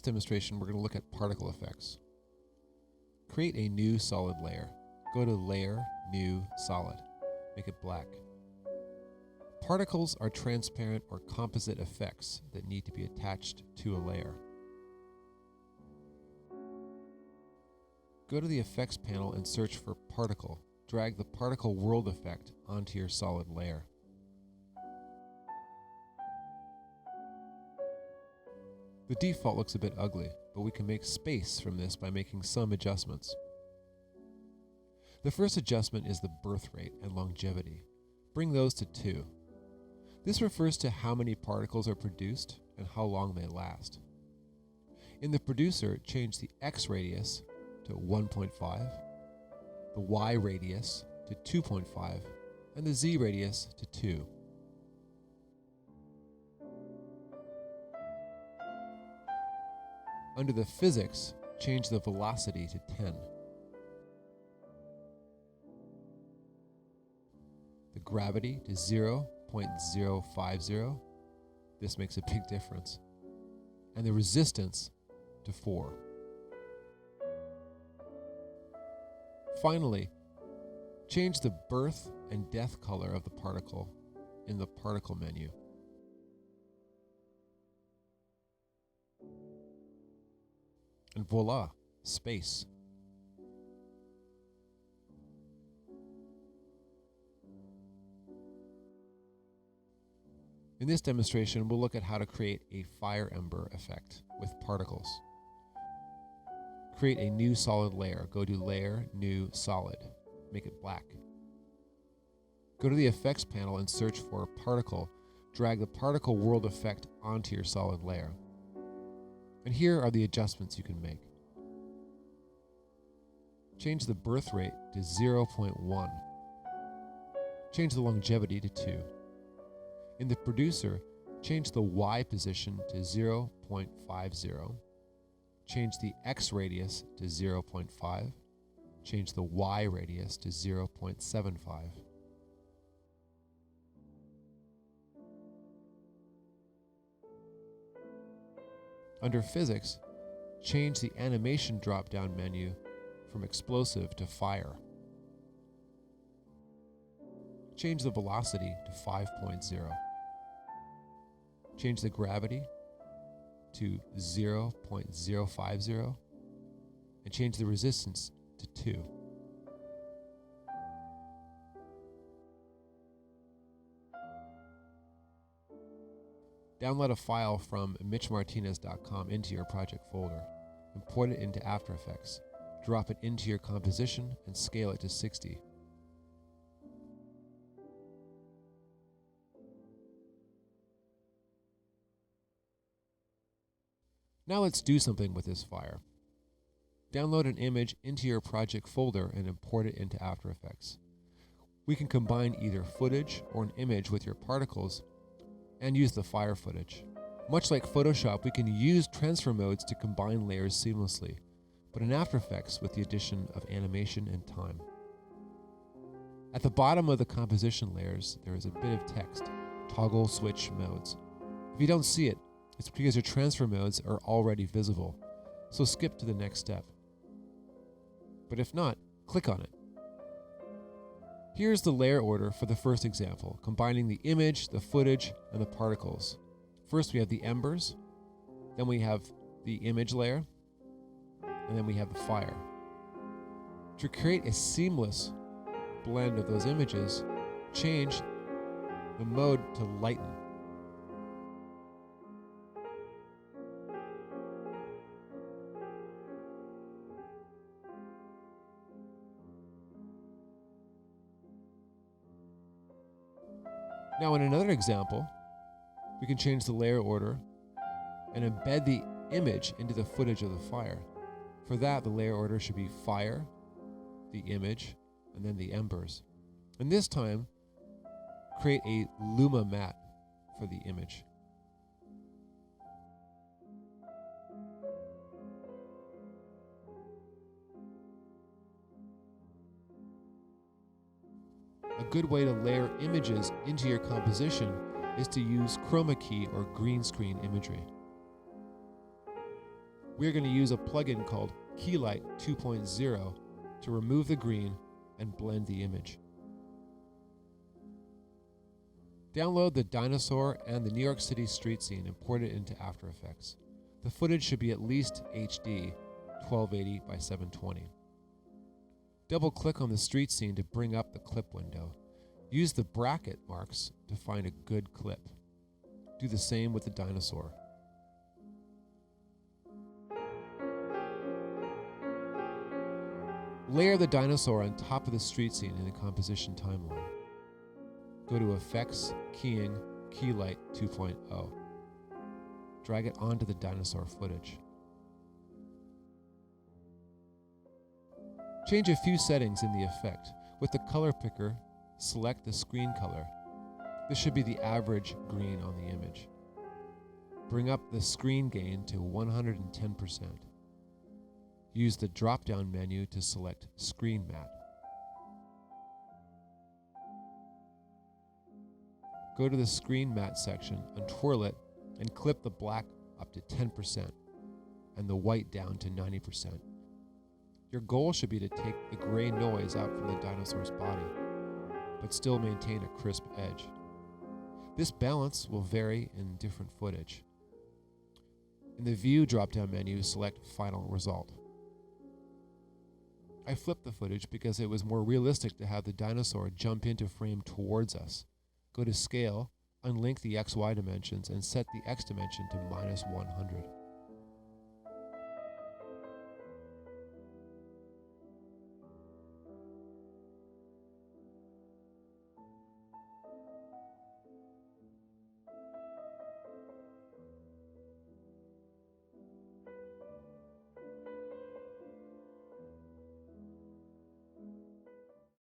this demonstration, we're going to look at particle effects. Create a new solid layer. Go to Layer, New, Solid. Make it black. Particles are transparent or composite effects that need to be attached to a layer. Go to the Effects panel and search for Particle. Drag the Particle World effect onto your solid layer. The default looks a bit ugly, but we can make space from this by making some adjustments. The first adjustment is the birth rate and longevity. Bring those to 2. This refers to how many particles are produced and how long they last. In the producer, change the X radius to 1.5, the Y radius to 2.5, and the Z radius to 2. Under the physics, change the velocity to 10. The gravity to 0.050. This makes a big difference. And the resistance to 4. Finally, change the birth and death color of the particle in the particle menu. And voila, space. In this demonstration, we'll look at how to create a fire ember effect with particles. Create a new solid layer. Go to Layer, New, Solid. Make it black. Go to the Effects panel and search for Particle. Drag the Particle World effect onto your solid layer. And here are the adjustments you can make. Change the birth rate to 0.1. Change the longevity to 2. In the producer, change the Y position to 0.50. Change the X radius to 0.5. Change the Y radius to 0.75. Under Physics, change the Animation drop-down menu from Explosive to Fire. Change the velocity to 5.0. Change the gravity to 0.050 and change the resistance to 2. Download a file from mitchmartinez.com into your project folder. Import it into After Effects. Drop it into your composition and scale it to 60. Now let's do something with this fire. Download an image into your project folder and import it into After Effects. We can combine either footage or an image with your particles and use the fire footage. Much like Photoshop, we can use transfer modes to combine layers seamlessly, but in After Effects with the addition of animation and time. At the bottom of the composition layers, there is a bit of text, Toggle Switch Modes. If you don't see it, it's because your transfer modes are already visible, so skip to the next step. But if not, click on it. Here's the layer order for the first example, combining the image, the footage, and the particles. First we have the embers, then we have the image layer, and then we have the fire. To create a seamless blend of those images, change the mode to lighten. Now in another example, we can change the layer order and embed the image into the footage of the fire. For that, the layer order should be fire, the image, and then the embers. And this time, create a Luma matte for the image. A good way to layer images into your composition is to use Chroma key or green screen imagery. We're going to use a plugin called Keylight 2.0 to remove the green and blend the image. Download the dinosaur and the New York City street scene, import it into After Effects. The footage should be at least HD, 1280 by 720. Double-click on the street scene to bring up the clip window. Use the bracket marks to find a good clip. Do the same with the dinosaur. Layer the dinosaur on top of the street scene in the composition timeline. Go to Effects, Keying, Keylight 2.0. Drag it onto the dinosaur footage. Change a few settings in the effect. With the color picker, select the screen color. This should be the average green on the image. Bring up the screen gain to 110%. Use the drop-down menu to select Screen Matte. Go to the Screen Matte section, untwirl it, and clip the black up to 10% and the white down to 90%. Your goal should be to take the gray noise out from the dinosaur's body, but still maintain a crisp edge. This balance will vary in different footage. In the View drop-down menu, select Final Result. I flipped the footage because it was more realistic to have the dinosaur jump into frame towards us. Go to Scale, unlink the XY dimensions, and set the X dimension to -100.